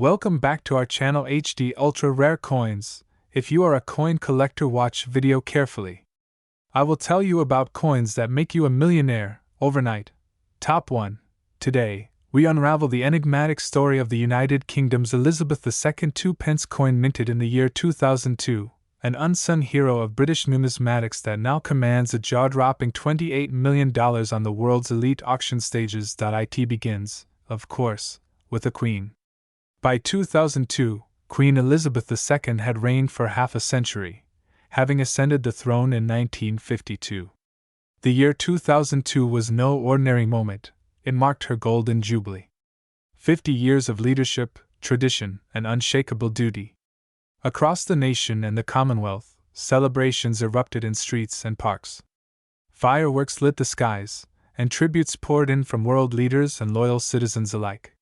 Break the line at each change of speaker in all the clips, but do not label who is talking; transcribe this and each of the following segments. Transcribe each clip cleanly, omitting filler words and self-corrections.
Welcome back to our channel HD Ultra Rare Coins. If you are a coin collector, watch video carefully. I will tell you about coins that make you a millionaire overnight. Top 1. Today, we unravel the enigmatic story of the United Kingdom's Elizabeth II 2p coin minted in the year 2002, an unsung hero of British numismatics that now commands a jaw-dropping $28 million on the world's elite auction stages. It begins, of course, with a queen. By 2002, Queen Elizabeth II had reigned for half a century, having ascended the throne in 1952. The year 2002 was no ordinary moment. It marked her golden jubilee. 50 years of leadership, tradition, and unshakable duty. Across the nation and the Commonwealth, celebrations erupted in streets and parks. Fireworks lit the skies, and tributes poured in from world leaders and loyal citizens alike.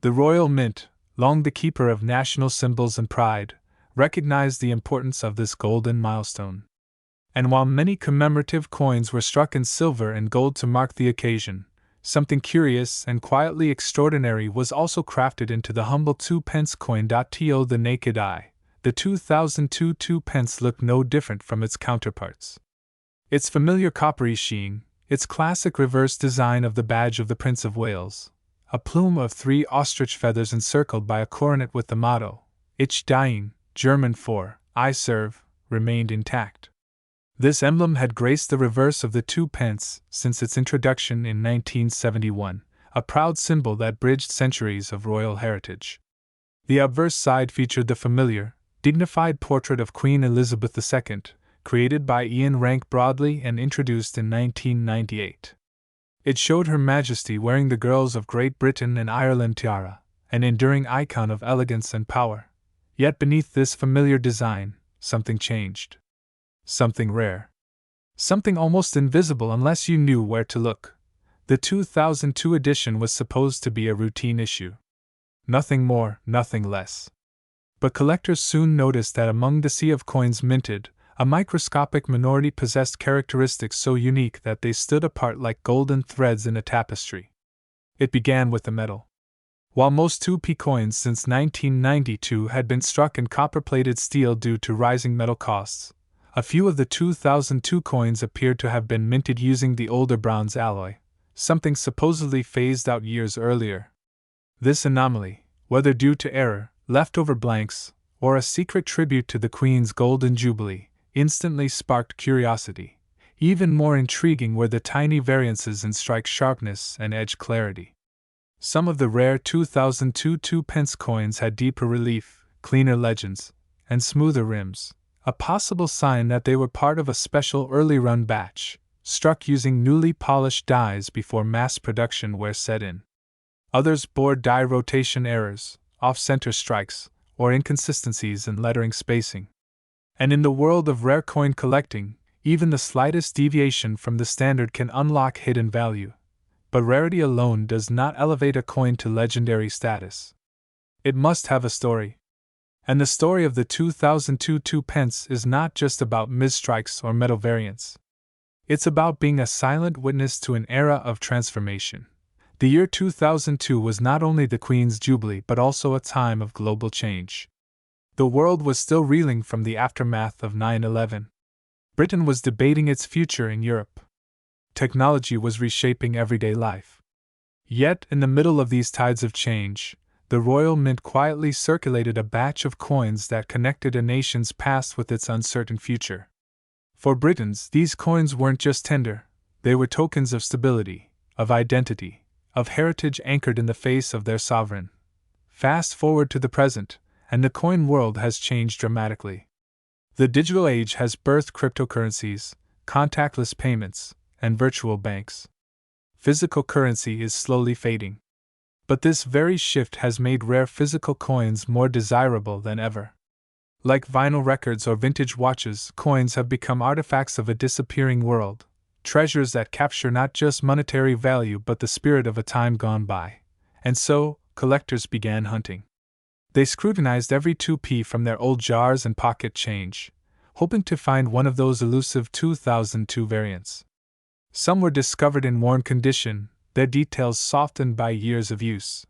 The Royal Mint, long the keeper of national symbols and pride, recognized the importance of this golden milestone. And while many commemorative coins were struck in silver and gold to mark the occasion, something curious and quietly extraordinary was also crafted into the humble 2p coin. To the naked eye, the 2002 2p looked no different from its counterparts. Its familiar coppery sheen, its classic reverse design of the badge of the Prince of Wales, a plume of 3 ostrich feathers encircled by a coronet with the motto, Ich diene, German for I serve, remained intact. This emblem had graced the reverse of the 2p since its introduction in 1971, a proud symbol that bridged centuries of royal heritage. The obverse side featured the familiar, dignified portrait of Queen Elizabeth II, created by Ian Rank Broadley and introduced in 1998. It showed Her Majesty wearing the Girls of Great Britain and Ireland tiara, an enduring icon of elegance and power. Yet beneath this familiar design, something changed. Something rare. Something almost invisible unless you knew where to look. The 2002 edition was supposed to be a routine issue. Nothing more, nothing less. But collectors soon noticed that among the sea of coins minted, a microscopic minority possessed characteristics so unique that they stood apart like golden threads in a tapestry. It began with the metal. While most 2p coins since 1992 had been struck in copper-plated steel due to rising metal costs, a few of the 2002 coins appeared to have been minted using the older bronze alloy, something supposedly phased out years earlier. This anomaly, whether due to error, leftover blanks, or a secret tribute to the Queen's Golden Jubilee, instantly sparked curiosity. Even more intriguing were the tiny variances in strike sharpness and edge clarity. Some of the rare 2002 2p coins had deeper relief, cleaner legends, and smoother rims, a possible sign that they were part of a special early-run batch, struck using newly polished dies before mass production wear set in. Others bore die rotation errors, off-center strikes, or inconsistencies in lettering spacing. And in the world of rare coin collecting, even the slightest deviation from the standard can unlock hidden value. But rarity alone does not elevate a coin to legendary status. It must have a story. And the story of the 2002 2p is not just about misstrikes or metal variants. It's about being a silent witness to an era of transformation. The year 2002 was not only the Queen's Jubilee but also a time of global change. The world was still reeling from the aftermath of 9/11. Britain was debating its future in Europe. Technology was reshaping everyday life. Yet, in the middle of these tides of change, the Royal Mint quietly circulated a batch of coins that connected a nation's past with its uncertain future. For Britons, these coins weren't just tender, they were tokens of stability, of identity, of heritage anchored in the face of their sovereign. Fast forward to the present, and the coin world has changed dramatically. The digital age has birthed cryptocurrencies, contactless payments, and virtual banks. Physical currency is slowly fading. But this very shift has made rare physical coins more desirable than ever. Like vinyl records or vintage watches, coins have become artifacts of a disappearing world, treasures that capture not just monetary value but the spirit of a time gone by. And so, collectors began hunting. They scrutinized every 2p from their old jars and pocket change, hoping to find one of those elusive 2002 variants. Some were discovered in worn condition, their details softened by years of use.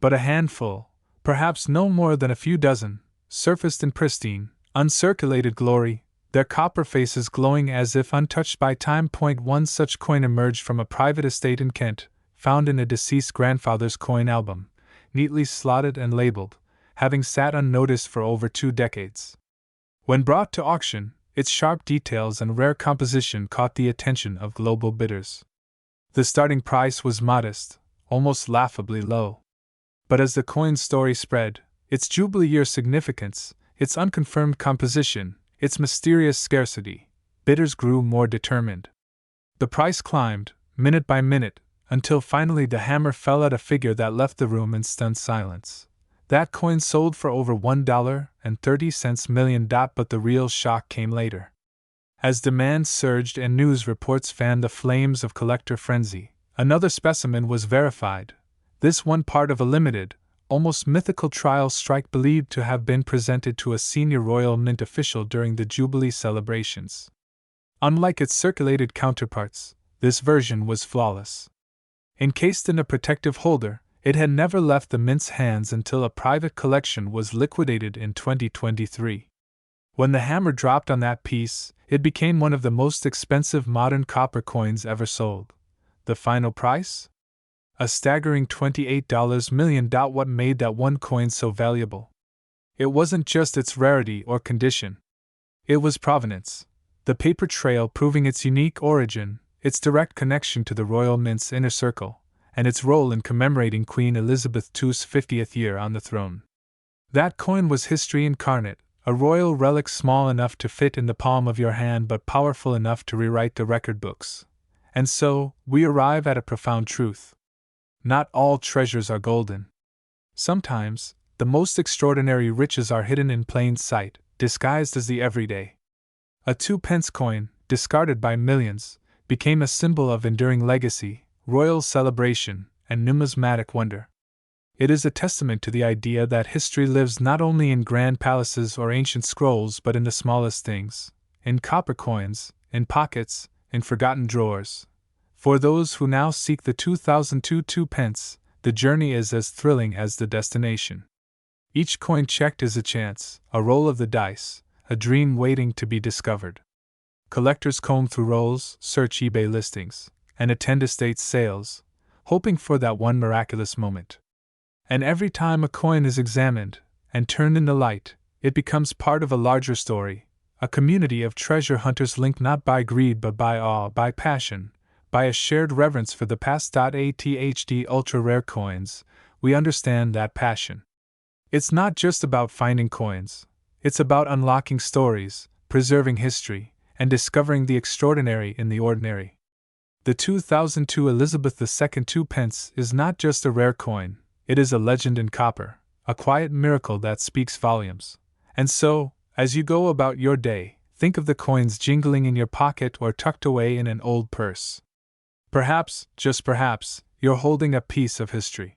But a handful, Perhaps no more than a few dozen, surfaced in pristine, uncirculated glory, their copper faces glowing as if untouched by time. One such coin emerged from a private estate in Kent, found in a deceased grandfather's coin album, neatly slotted and labeled, having sat unnoticed for over 2 decades. When brought to auction, its sharp details and rare composition caught the attention of global bidders. The starting price was modest, almost laughably low. But as the coin's story spread, its Jubilee year significance, its unconfirmed composition, its mysterious scarcity, bidders grew more determined. The price climbed, minute by minute, until finally the hammer fell at a figure that left the room in stunned silence. That coin sold for over $1.30 million, but the real shock came later. As demand surged and news reports fanned the flames of collector frenzy, another specimen was verified, this one part of a limited, almost mythical trial strike believed to have been presented to a senior Royal Mint official during the Jubilee celebrations. Unlike its circulated counterparts, this version was flawless. Encased in a protective holder, it had never left the Mint's hands until a private collection was liquidated in 2023. When the hammer dropped on that piece, it became one of the most expensive modern copper coins ever sold. The final price? A staggering $28 million. What made that one coin so valuable? It wasn't just its rarity or condition. It was provenance. The paper trail proving its unique origin, its direct connection to the Royal Mint's inner circle, and its role in commemorating Queen Elizabeth II's 50th year on the throne. That coin was history incarnate, a royal relic small enough to fit in the palm of your hand but powerful enough to rewrite the record books. And so, we arrive at a profound truth. Not all treasures are golden. Sometimes, the most extraordinary riches are hidden in plain sight, disguised as the everyday. A 2-pence coin, discarded by millions, became a symbol of enduring legacy, royal celebration, and numismatic wonder. It is a testament to the idea that history lives not only in grand palaces or ancient scrolls but in the smallest things, in copper coins, in pockets, in forgotten drawers. For those who now seek the 2002 2-pence, the journey is as thrilling as the destination. Each coin checked is a chance, a roll of the dice, a dream waiting to be discovered. Collectors comb through rolls, search eBay listings, and attend estate sales, hoping for that one miraculous moment. And every time a coin is examined and turned in the light, it becomes part of a larger story, a community of treasure hunters linked not by greed but by awe, by passion, by a shared reverence for the past. ATHD ultra rare coins, we understand that passion. It's not just about finding coins, it's about unlocking stories, preserving history, and discovering the extraordinary in the ordinary. The 2002 Elizabeth II 2-pence is not just a rare coin, it is a legend in copper, a quiet miracle that speaks volumes. And so, as you go about your day, think of the coins jingling in your pocket or tucked away in an old purse. Perhaps, just perhaps, you're holding a piece of history.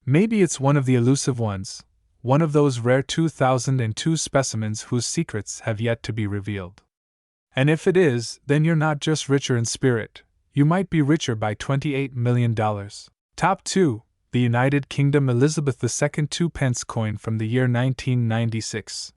Maybe it's one of the elusive ones, one of those rare 2002 specimens whose secrets have yet to be revealed. And if it is, then you're not just richer in spirit, you might be richer by $28 million. Top 2. The United Kingdom Elizabeth II 2-pence coin from the year 1996.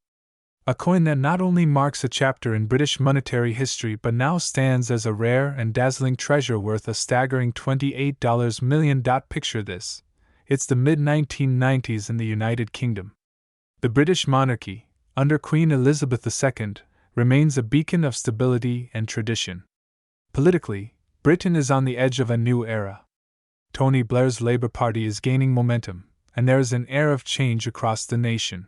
A coin that not only marks a chapter in British monetary history but now stands as a rare and dazzling treasure worth a staggering $28 million. Picture this. It's the mid-1990s in the United Kingdom. The British monarchy, under Queen Elizabeth II, remains a beacon of stability and tradition. Politically, Britain is on the edge of a new era. Tony Blair's Labour Party is gaining momentum, and there is an air of change across the nation.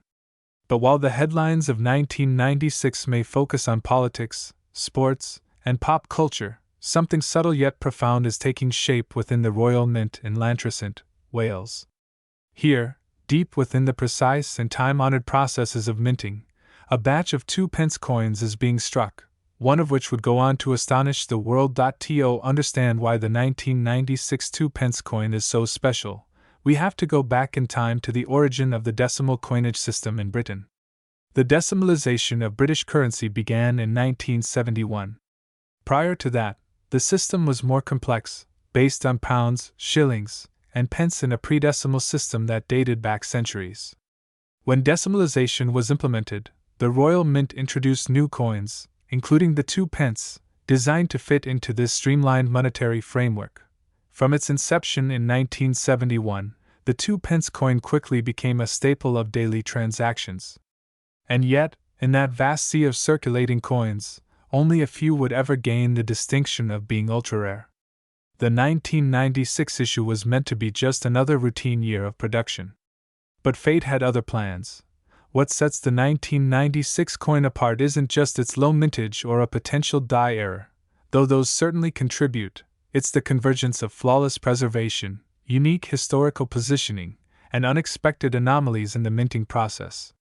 But while the headlines of 1996 may focus on politics, sports, and pop culture, something subtle yet profound is taking shape within the Royal Mint in Llantrisant, Wales. Here, deep within the precise and time-honored processes of minting, a batch of 2-pence coins is being struck, one of which would go on to astonish the world. To understand why the 1996 2-pence coin is so special, we have to go back in time to the origin of the decimal coinage system in Britain. The decimalization of British currency began in 1971. Prior to that, the system was more complex, based on pounds, shillings, and pence in a pre-decimal system that dated back centuries. When decimalization was implemented, the Royal Mint introduced new coins, including the 2 pence, designed to fit into this streamlined monetary framework. From its inception in 1971, the 2 pence coin quickly became a staple of daily transactions. And yet, in that vast sea of circulating coins, only a few would ever gain the distinction of being ultra-rare. The 1996 issue was meant to be just another routine year of production. But fate had other plans. What sets the 1996 coin apart isn't just its low mintage or a potential die error, though those certainly contribute. It's the convergence of flawless preservation, unique historical positioning, and unexpected anomalies in the minting process.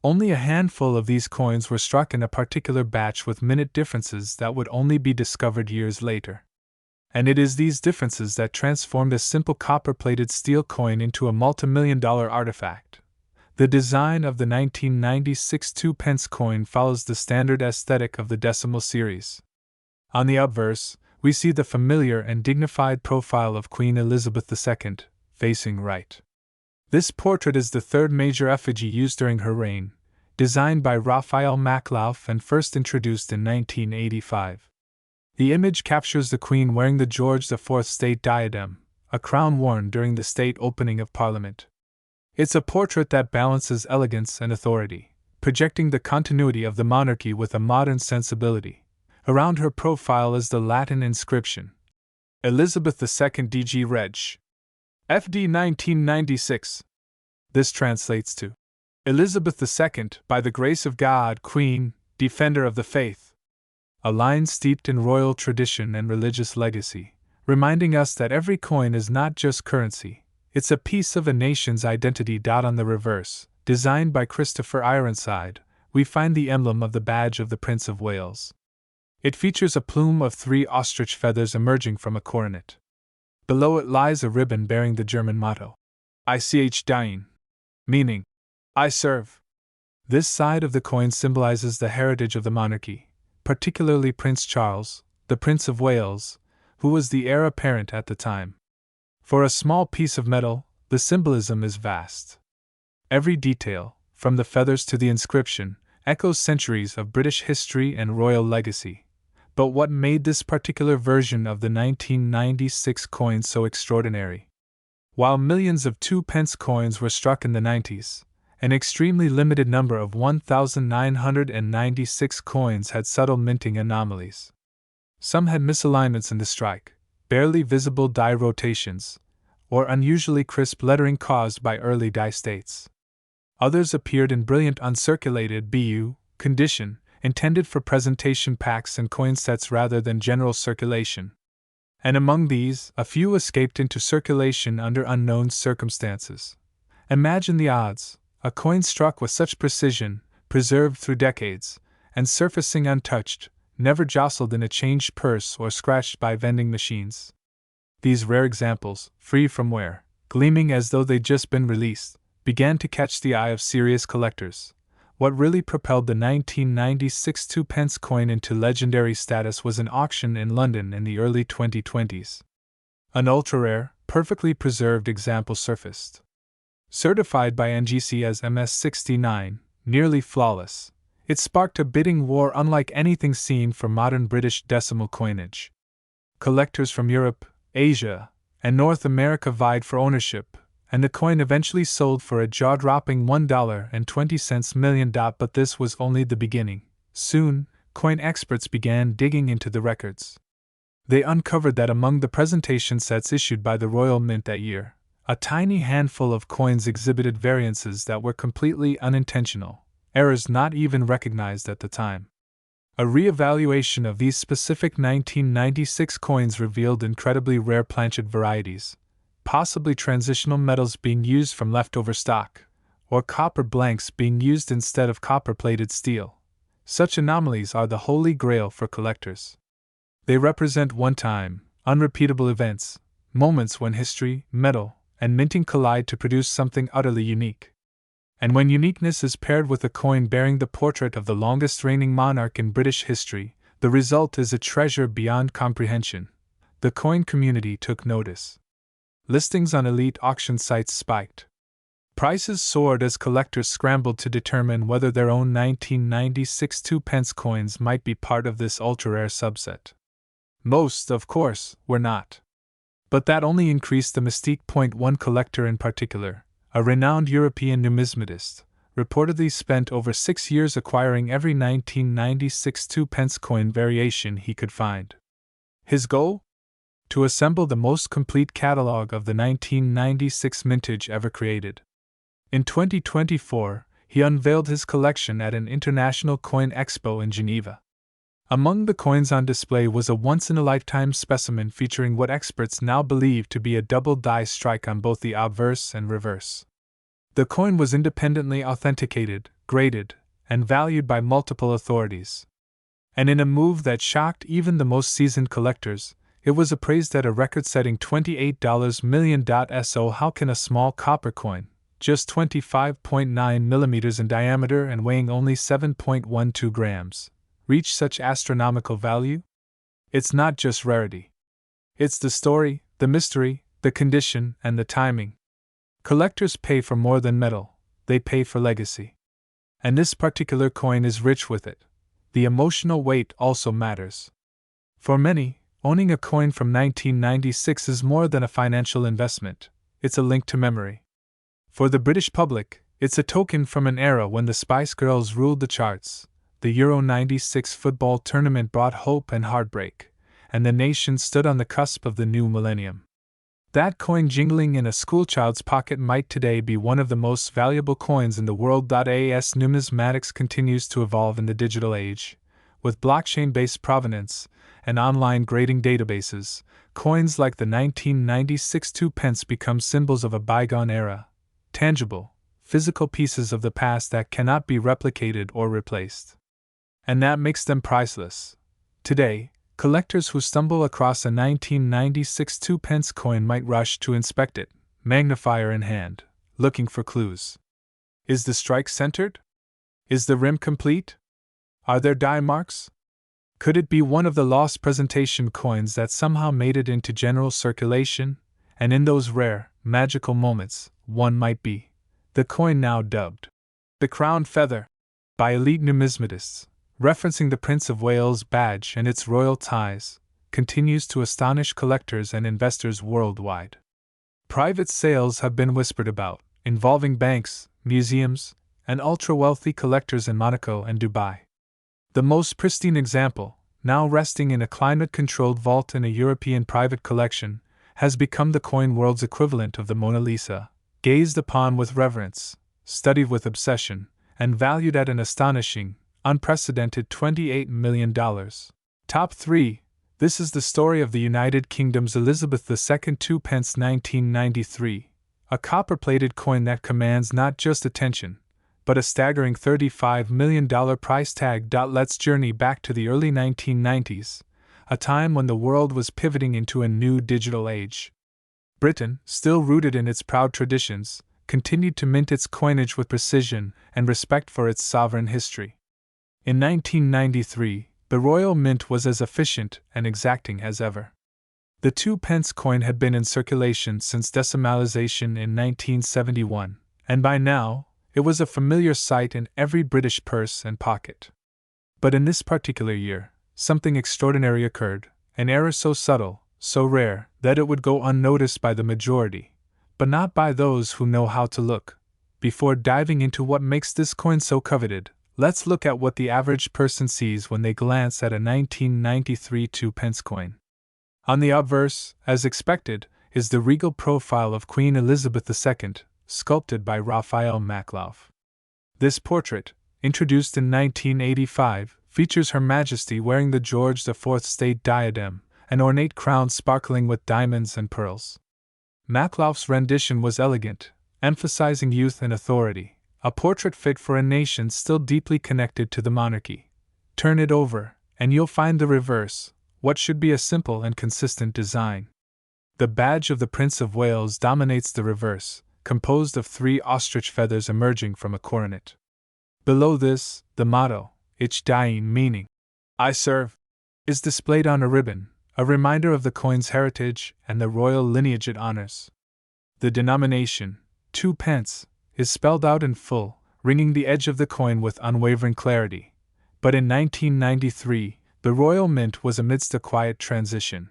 Only a handful of these coins were struck in a particular batch with minute differences that would only be discovered years later. And it is these differences that transformed a simple copper-plated steel coin into a multi-million-dollar artifact. The design of the 1996 2-pence coin follows the standard aesthetic of the decimal series. On the obverse, we see the familiar and dignified profile of Queen Elizabeth II, facing right. This portrait is the third major effigy used during her reign, designed by Raphael Maklauf and first introduced in 1985. The image captures the Queen wearing the George IV state diadem, a crown worn during the state opening of Parliament. It's a portrait that balances elegance and authority, projecting the continuity of the monarchy with a modern sensibility. Around her profile is the Latin inscription, Elizabeth II DG Reg. FD 1996. This translates to, Elizabeth II, by the grace of God, Queen, Defender of the Faith. A line steeped in royal tradition and religious legacy, reminding us that every coin is not just currency, it's a piece of a nation's identity. On the reverse, designed by Christopher Ironside, we find the emblem of the badge of the Prince of Wales. It features a plume of 3 ostrich feathers emerging from a coronet. Below it lies a ribbon bearing the German motto, Ich diene, meaning, I serve. This side of the coin symbolizes the heritage of the monarchy, particularly Prince Charles, the Prince of Wales, who was the heir apparent at the time. For a small piece of metal, the symbolism is vast. Every detail, from the feathers to the inscription, echoes centuries of British history and royal legacy. But what made this particular version of the 1996 coin so extraordinary? While millions of 2-pence coins were struck in the 90s, an extremely limited number of 1,996 coins had subtle minting anomalies. Some had misalignments in the strike, barely visible die rotations, or unusually crisp lettering caused by early die states. Others appeared in brilliant uncirculated BU condition, intended for presentation packs and coin sets rather than general circulation. And among these, a few escaped into circulation under unknown circumstances. Imagine the odds: a coin struck with such precision, preserved through decades, and surfacing untouched, never jostled in a changed purse or scratched by vending machines. These rare examples, free from wear, gleaming as though they'd just been released, began to catch the eye of serious collectors. What really propelled the 1996 2-pence coin into legendary status was an auction in London in the early 2020s. An ultra-rare, perfectly preserved example surfaced. Certified by NGC as MS69, nearly flawless, it sparked a bidding war unlike anything seen for modern British decimal coinage. Collectors from Europe, Asia, and North America vied for ownership, and the coin eventually sold for a jaw-dropping $1.20 million. But this was only the beginning. Soon, coin experts began digging into the records. They uncovered that among the presentation sets issued by the Royal Mint that year, a tiny handful of coins exhibited variances that were completely unintentional, errors not even recognized at the time. A re-evaluation of these specific 1996 coins revealed incredibly rare planchet varieties, possibly transitional metals being used from leftover stock, or copper blanks being used instead of copper-plated steel. Such anomalies are the holy grail for collectors. They represent one-time, unrepeatable events, moments when history, metal, and minting collide to produce something utterly unique. And when uniqueness is paired with a coin bearing the portrait of the longest reigning monarch in British history, the result is a treasure beyond comprehension. The coin community took notice. Listings on elite auction sites spiked. Prices soared as collectors scrambled to determine whether their own 1996 2-pence coins might be part of this ultra-rare subset. Most, of course, were not. But that only increased the mystique. One collector in particular, a renowned European numismatist, reportedly spent over 6 years acquiring every 1996 2-pence coin variation he could find. His goal? To assemble the most complete catalog of the 1996 mintage ever created. In 2024, he unveiled his collection at an international coin expo in Geneva. Among the coins on display was a once-in-a-lifetime specimen featuring what experts now believe to be a double die strike on both the obverse and reverse. The coin was independently authenticated, graded, and valued by multiple authorities. And in a move that shocked even the most seasoned collectors, it was appraised at a record-setting $28 million. So how can a small copper coin, just 25.9 millimeters in diameter and weighing only 7.12 grams, reach such astronomical value? It's not just rarity. It's the story, the mystery, the condition, and the timing. Collectors pay for more than metal, they pay for legacy. And this particular coin is rich with it. The emotional weight also matters. For many, owning a coin from 1996 is more than a financial investment, it's a link to memory. For the British public, it's a token from an era when the Spice Girls ruled the charts, the Euro '96 football tournament brought hope and heartbreak, and the nation stood on the cusp of the new millennium. That coin jingling in a schoolchild's pocket might today be one of the most valuable coins in the world. As numismatics continues to evolve in the digital age, with blockchain-based provenance and online grading databases, coins like the 1996 2-pence become symbols of a bygone era. Tangible, physical pieces of the past that cannot be replicated or replaced. And that makes them priceless. Today, collectors who stumble across a 1996 2-pence coin might rush to inspect it, magnifier in hand, looking for clues. Is the strike centered? Is the rim complete? Are there die marks? Could it be one of the lost presentation coins that somehow made it into general circulation? And in those rare, magical moments, one might be the coin now dubbed the Crown Feather by elite numismatists, referencing the Prince of Wales badge and its royal ties, continues to astonish collectors and investors worldwide. Private sales have been whispered about, involving banks, museums, and ultra-wealthy collectors in Monaco and Dubai. The most pristine example, now resting in a climate-controlled vault in a European private collection, has become the coin world's equivalent of the Mona Lisa, gazed upon with reverence, studied with obsession, and valued at an astonishing, unprecedented $28 million. Top 3. This is the story of the United Kingdom's Elizabeth II 2-pence 1993, a copper-plated coin that commands not just attention, but a staggering $35 million price tag. Let's journey back to the early 1990s, a time when the world was pivoting into a new digital age. Britain, still rooted in its proud traditions, continued to mint its coinage with precision and respect for its sovereign history. In 1993, the Royal Mint was as efficient and exacting as ever. The 2-pence coin had been in circulation since decimalization in 1971, and by now, it was a familiar sight in every British purse and pocket. But in this particular year, something extraordinary occurred, an error so subtle, so rare, that it would go unnoticed by the majority, but not by those who know how to look. Before diving into what makes this coin so coveted, let's look at what the average person sees when they glance at a 1993 2-pence coin. On the obverse, as expected, is the regal profile of Queen Elizabeth II, sculpted by Raphael Maklauf. This portrait, introduced in 1985, features Her Majesty wearing the George IV state diadem, an ornate crown sparkling with diamonds and pearls. Maklauf's rendition was elegant, emphasizing youth and authority, a portrait fit for a nation still deeply connected to the monarchy. Turn it over, and you'll find the reverse, what should be a simple and consistent design. The badge of the Prince of Wales dominates the reverse, composed of 3 ostrich feathers emerging from a coronet. Below this, the motto, Ich diene, meaning I serve, is displayed on a ribbon, a reminder of the coin's heritage and the royal lineage it honors. The denomination, 2-pence, is spelled out in full, ringing the edge of the coin with unwavering clarity. But in 1993, the Royal Mint was amidst a quiet transition.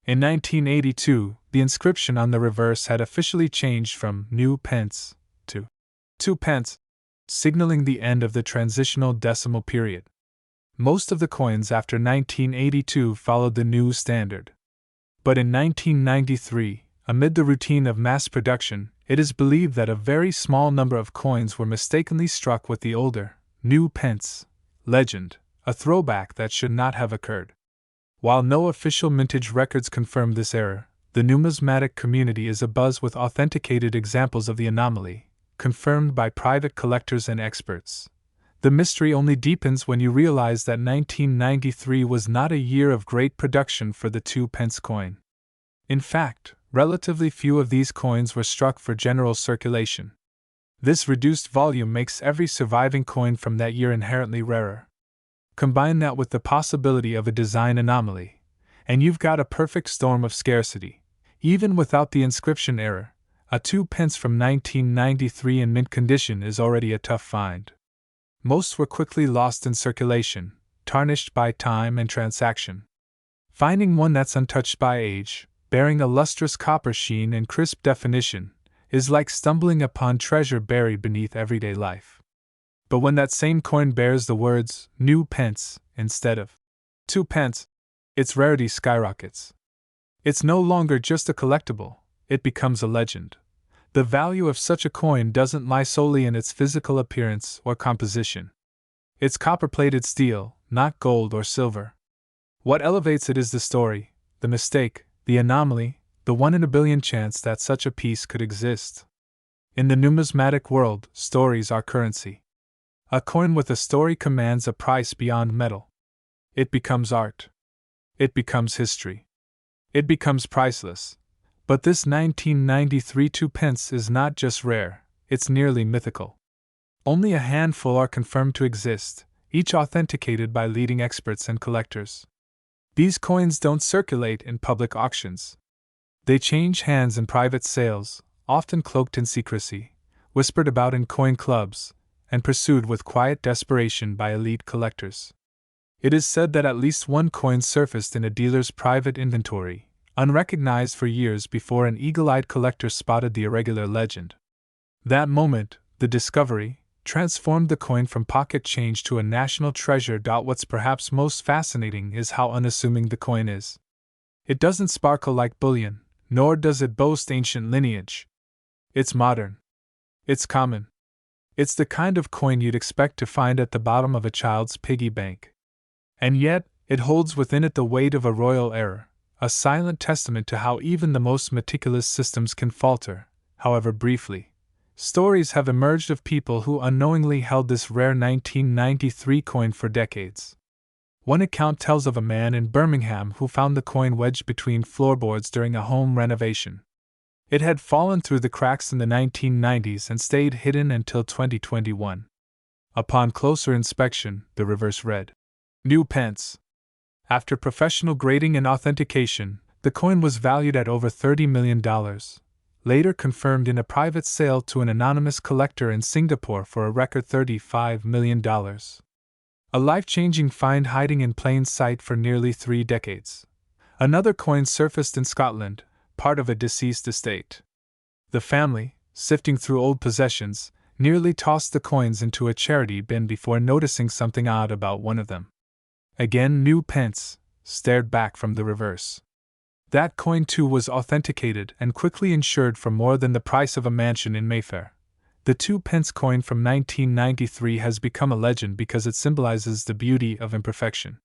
In 1982, the inscription on the reverse had officially changed from New Pence to 2 pence, signaling the end of the transitional decimal period. Most of the coins after 1982 followed the new standard. But in 1993, amid the routine of mass production, it is believed that a very small number of coins were mistakenly struck with the older, New Pence legend, a throwback that should not have occurred. While no official mintage records confirm this error, the numismatic community is abuzz with authenticated examples of the anomaly, confirmed by private collectors and experts. The mystery only deepens when you realize that 1993 was not a year of great production for the 2 pence coin. In fact, relatively few of these coins were struck for general circulation. This reduced volume makes every surviving coin from that year inherently rarer. Combine that with the possibility of a design anomaly, and you've got a perfect storm of scarcity. Even without the inscription error, a 2 pence from 1993 in mint condition is already a tough find. Most were quickly lost in circulation, tarnished by time and transaction. Finding one that's untouched by age, bearing a lustrous copper sheen and crisp definition, is like stumbling upon treasure buried beneath everyday life. But when that same coin bears the words New Pence instead of 2 pence, its rarity skyrockets. It's no longer just a collectible, it becomes a legend. The value of such a coin doesn't lie solely in its physical appearance or composition. It's copper-plated steel, not gold or silver. What elevates it is the story, the mistake, the anomaly, the 1 in a billion chance that such a piece could exist. In the numismatic world, stories are currency. A coin with a story commands a price beyond metal. It becomes art. It becomes history. It becomes priceless. But this 1993 2 pence is not just rare, it's nearly mythical. Only a handful are confirmed to exist, each authenticated by leading experts and collectors. These coins don't circulate in public auctions. They change hands in private sales, often cloaked in secrecy, whispered about in coin clubs, and pursued with quiet desperation by elite collectors. It is said that at least one coin surfaced in a dealer's private inventory, unrecognized for years before an eagle-eyed collector spotted the irregular legend. That moment, the discovery, transformed the coin from pocket change to a national treasure. What's perhaps most fascinating is how unassuming the coin is. It doesn't sparkle like bullion, nor does it boast ancient lineage. It's modern. It's common. It's the kind of coin you'd expect to find at the bottom of a child's piggy bank. And yet, it holds within it the weight of a royal error, a silent testament to how even the most meticulous systems can falter, however briefly. Stories have emerged of people who unknowingly held this rare 1993 coin for decades. One account tells of a man in Birmingham who found the coin wedged between floorboards during a home renovation. It had fallen through the cracks in the 1990s and stayed hidden until 2021. Upon closer inspection, the reverse read, New Pence. After professional grading and authentication, the coin was valued at over $30 million, later confirmed in a private sale to an anonymous collector in Singapore for a record $35 million. A life-changing find hiding in plain sight for nearly 3 decades. Another coin surfaced in Scotland, part of a deceased estate. The family, sifting through old possessions, nearly tossed the coins into a charity bin before noticing something odd about one of them. Again, New Pence stared back from the reverse. That coin too was authenticated and quickly insured for more than the price of a mansion in Mayfair. The 2 pence coin from 1993 has become a legend because it symbolizes the beauty of imperfection.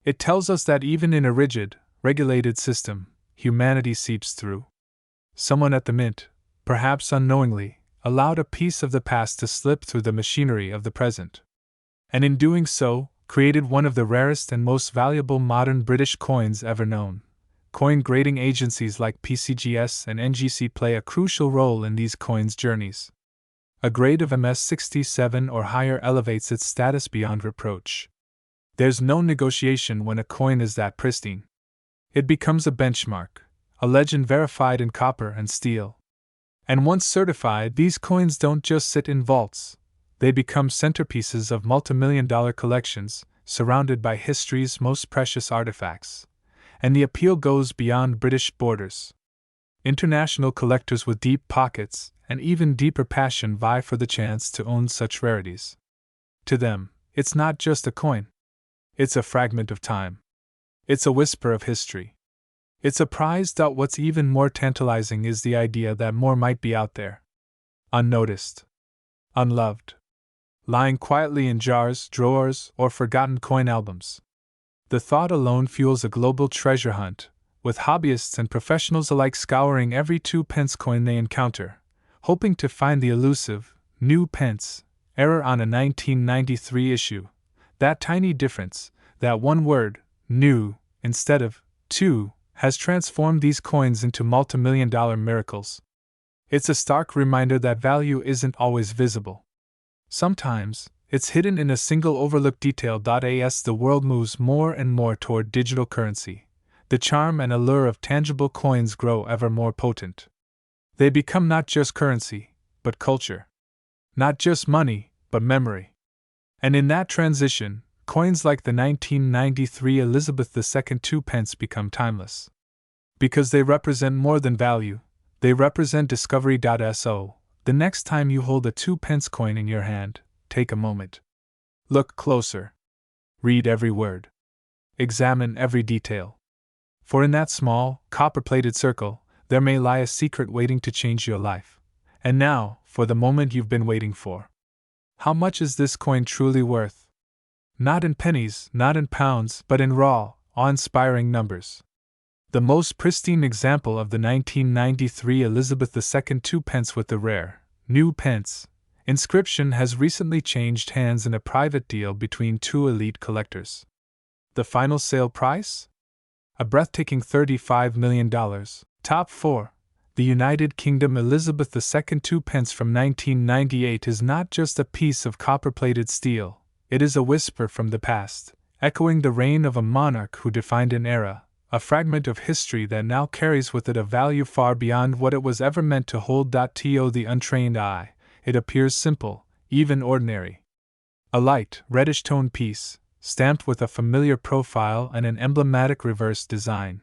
It tells us that even in a rigid, regulated system, humanity seeps through. Someone at the mint, perhaps unknowingly, allowed a piece of the past to slip through the machinery of the present. And in doing so, created one of the rarest and most valuable modern British coins ever known. Coin grading agencies like PCGS and NGC play a crucial role in these coins' journeys. A grade of MS67 or higher elevates its status beyond reproach. There's no negotiation when a coin is that pristine. It becomes a benchmark, a legend verified in copper and steel. And once certified, these coins don't just sit in vaults. They become centerpieces of multimillion-dollar collections, surrounded by history's most precious artifacts. And the appeal goes beyond British borders. International collectors with deep pockets and even deeper passion vie for the chance to own such rarities. To them, it's not just a coin. It's a fragment of time. It's a whisper of history. It's a prize. What's even more tantalizing is the idea that more might be out there. Unnoticed. Unloved. Lying quietly in jars, drawers, or forgotten coin albums. The thought alone fuels a global treasure hunt, with hobbyists and professionals alike scouring every 2-pence coin they encounter, hoping to find the elusive, new pence, error on a 1993 issue. That tiny difference, that one word, new, instead of two, has transformed these coins into multimillion-dollar miracles. It's a stark reminder that value isn't always visible. Sometimes, it's hidden in a single overlooked detail. As the world moves more and more toward digital currency, the charm and allure of tangible coins grow ever more potent. They become not just currency, but culture. Not just money, but memory. And in that transition, coins like the 1993 Elizabeth II 2-pence become timeless. Because they represent more than value, they represent discovery. So, the next time you hold a 2-pence coin in your hand, take a moment. Look closer. Read every word. Examine every detail. For in that small, copper-plated circle, there may lie a secret waiting to change your life. And now, for the moment you've been waiting for. How much is this coin truly worth? Not in pennies, not in pounds, but in raw, awe-inspiring numbers. The most pristine example of the 1993 Elizabeth II 2-pence with the rare, new pence inscription has recently changed hands in a private deal between two elite collectors. The final sale price? A breathtaking $35 million. Top 4. The United Kingdom Elizabeth II 2-pence from 1998 is not just a piece of copper-plated steel, it is a whisper from the past, echoing the reign of a monarch who defined an era, a fragment of history that now carries with it a value far beyond what it was ever meant to hold. To the untrained eye, it appears simple, even ordinary. A light, reddish-toned piece, stamped with a familiar profile and an emblematic reverse design.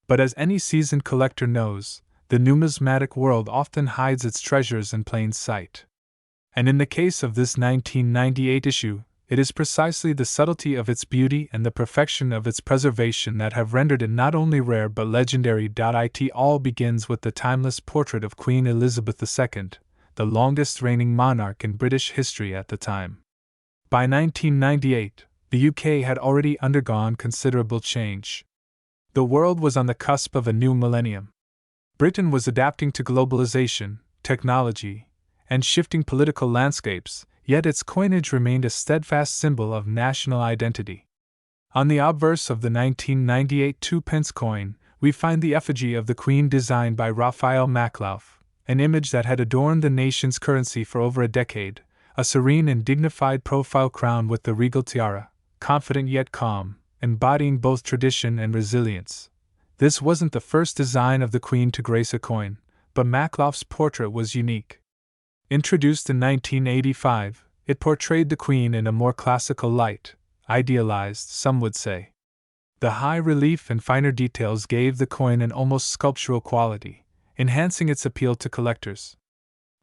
But as any seasoned collector knows, the numismatic world often hides its treasures in plain sight. And in the case of this 1998 issue, it is precisely the subtlety of its beauty and the perfection of its preservation that have rendered it not only rare but legendary. It all begins with the timeless portrait of Queen Elizabeth II, the longest reigning monarch in British history at the time. By 1998, the UK had already undergone considerable change. The world was on the cusp of a new millennium. Britain was adapting to globalization, technology, and shifting political landscapes, yet its coinage remained a steadfast symbol of national identity. On the obverse of the 1998 2-pence coin, we find the effigy of the Queen designed by Raphael Maklauf, an image that had adorned the nation's currency for over a decade, a serene and dignified profile crowned with the regal tiara, confident yet calm, embodying both tradition and resilience. This wasn't the first design of the Queen to grace a coin, but Maklauf's portrait was unique. Introduced in 1985, it portrayed the Queen in a more classical light, idealized, some would say. The high relief and finer details gave the coin an almost sculptural quality, enhancing its appeal to collectors.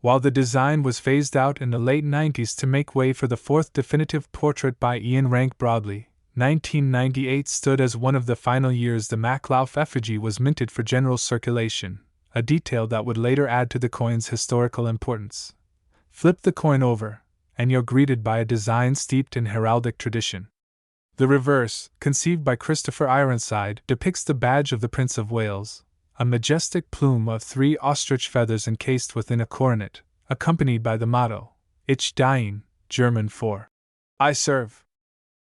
While the design was phased out in the late 90s to make way for the fourth definitive portrait by Ian Rank Broadley, 1998 stood as one of the final years the Maklauf effigy was minted for general circulation, a detail that would later add to the coin's historical importance. Flip the coin over, and you're greeted by a design steeped in heraldic tradition. The reverse, conceived by Christopher Ironside, depicts the badge of the Prince of Wales, a majestic plume of 3 ostrich feathers encased within a coronet, accompanied by the motto, Ich diene, German for I serve.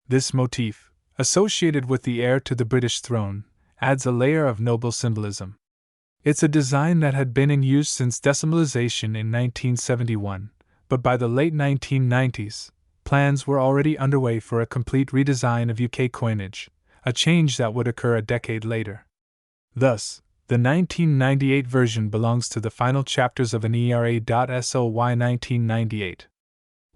This motif, associated with the heir to the British throne, adds a layer of noble symbolism. It's a design that had been in use since decimalization in 1971, but by the late 1990s, plans were already underway for a complete redesign of UK coinage, a change that would occur a decade later. Thus, The 1998 version belongs to the final chapters of an ERA.SOY 1998.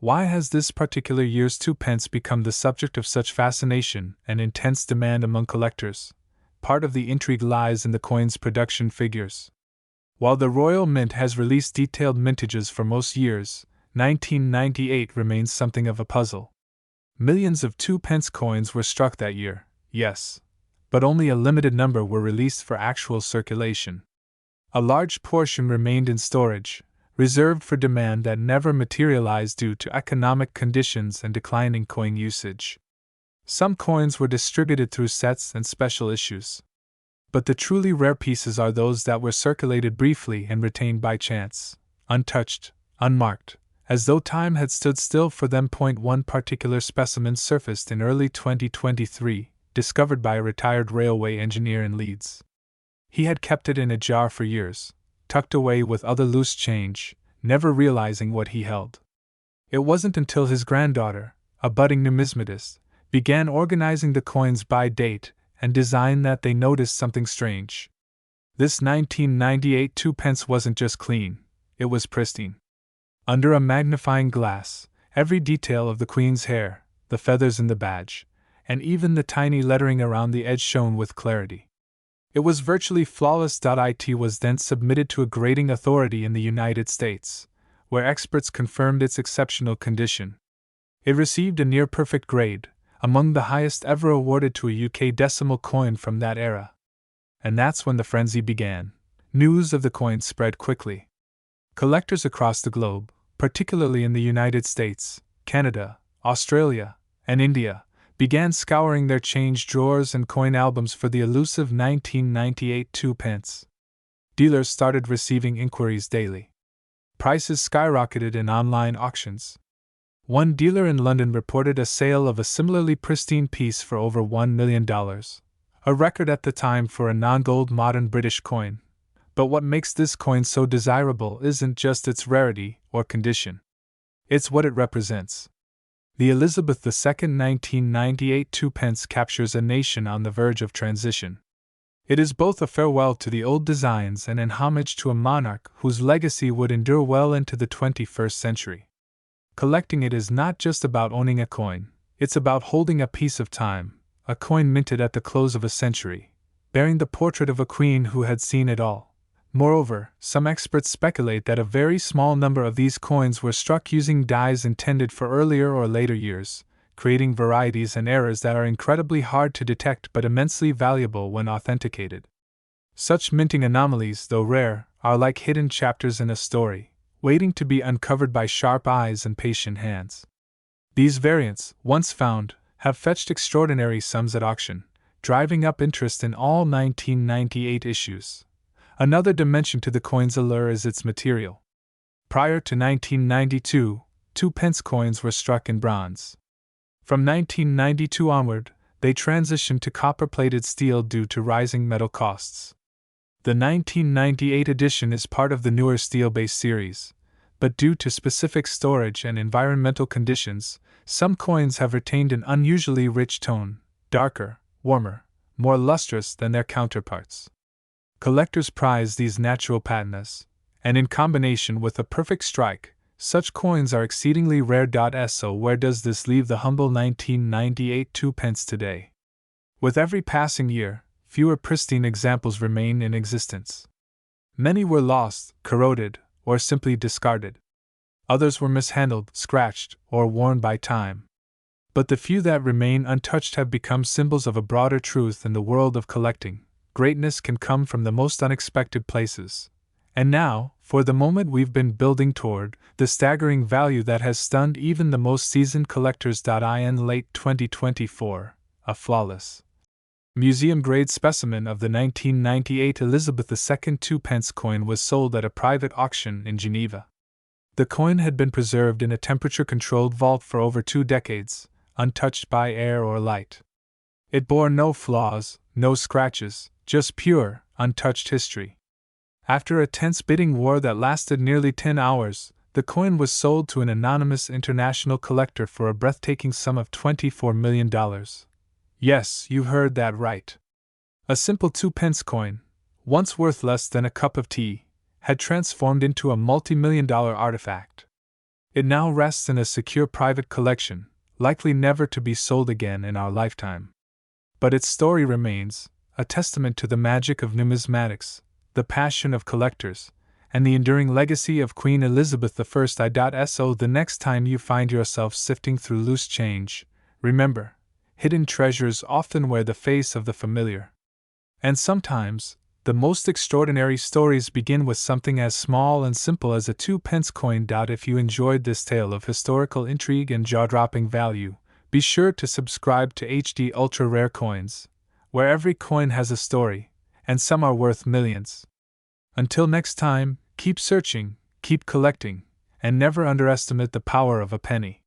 Why has this particular year's 2 pence become the subject of such fascination and intense demand among collectors? Part of the intrigue lies in the coin's production figures. While the Royal Mint has released detailed mintages for most years, 1998 remains something of a puzzle. Millions of 2 pence coins were struck that year, yes, but only a limited number were released for actual circulation. A large portion remained in storage, reserved for demand that never materialized due to economic conditions and declining coin usage. Some coins were distributed through sets and special issues. But the truly rare pieces are those that were circulated briefly and retained by chance, untouched, unmarked, as though time had stood still for them. One particular specimen surfaced in early 2023, discovered by a retired railway engineer in Leeds. He had kept it in a jar for years, tucked away with other loose change, never realizing what he held. It wasn't until his granddaughter, a budding numismatist, began organizing the coins by date and design that they noticed something strange. This 1998 2 pence wasn't just clean, it was pristine. Under a magnifying glass, every detail of the Queen's hair, the feathers in the badge, and even the tiny lettering around the edge shone with clarity. It was virtually flawless. It was then submitted to a grading authority in the United States, where experts confirmed its exceptional condition. It received a near-perfect grade, among the highest ever awarded to a UK decimal coin from that era. And that's when the frenzy began. News of the coin spread quickly. Collectors across the globe, particularly in the United States, Canada, Australia, and India, began scouring their change drawers and coin albums for the elusive 1998 2 pence. Dealers started receiving inquiries daily. Prices skyrocketed in online auctions. One dealer in London reported a sale of a similarly pristine piece for over $1 million, a record at the time for a non-gold modern British coin. But what makes this coin so desirable isn't just its rarity or condition. It's what it represents. The Elizabeth II 1998 2 pence captures a nation on the verge of transition. It is both a farewell to the old designs and an homage to a monarch whose legacy would endure well into the 21st century. Collecting it is not just about owning a coin, it's about holding a piece of time, a coin minted at the close of a century, bearing the portrait of a queen who had seen it all. Moreover, some experts speculate that a very small number of these coins were struck using dies intended for earlier or later years, creating varieties and errors that are incredibly hard to detect but immensely valuable when authenticated. Such minting anomalies, though rare, are like hidden chapters in a story, waiting to be uncovered by sharp eyes and patient hands. These variants, once found, have fetched extraordinary sums at auction, driving up interest in all 1998 issues. Another dimension to the coin's allure is its material. Prior to 1992, 2 pence coins were struck in bronze. From 1992 onward, they transitioned to copper-plated steel due to rising metal costs. The 1998 edition is part of the newer steel-based series, but due to specific storage and environmental conditions, some coins have retained an unusually rich tone, darker, warmer, more lustrous than their counterparts. Collectors prize these natural patinas, and in combination with a perfect strike, such coins are exceedingly rare. So where does this leave the humble 1998 2 pence today? With every passing year, fewer pristine examples remain in existence. Many were lost, corroded, or simply discarded. Others were mishandled, scratched, or worn by time. But the few that remain untouched have become symbols of a broader truth in the world of collecting. Greatness can come from the most unexpected places. And now, for the moment we've been building toward, the staggering value that has stunned even the most seasoned collectors. In late 2024, a flawless, museum-grade specimen of the 1998 Elizabeth II 2 pence coin was sold at a private auction in Geneva. The coin had been preserved in a temperature-controlled vault for over 2 decades, untouched by air or light. It bore no flaws, no scratches, just pure, untouched history. After a tense bidding war that lasted nearly 10 hours, the coin was sold to an anonymous international collector for a breathtaking sum of $24 million. Yes, you heard that right. A simple 2 pence coin, once worth less than a cup of tea, had transformed into a multi-million-dollar artifact. It now rests in a secure private collection, likely never to be sold again in our lifetime. But its story remains, a testament to the magic of numismatics, the passion of collectors, and the enduring legacy of Queen Elizabeth I. So the next time you find yourself sifting through loose change, remember, hidden treasures often wear the face of the familiar. And sometimes, the most extraordinary stories begin with something as small and simple as a 2-pence coin. If you enjoyed this tale of historical intrigue and jaw-dropping value, be sure to subscribe to HD Ultra Rare Coins, where every coin has a story, and some are worth millions. Until next time, keep searching, keep collecting, and never underestimate the power of a penny.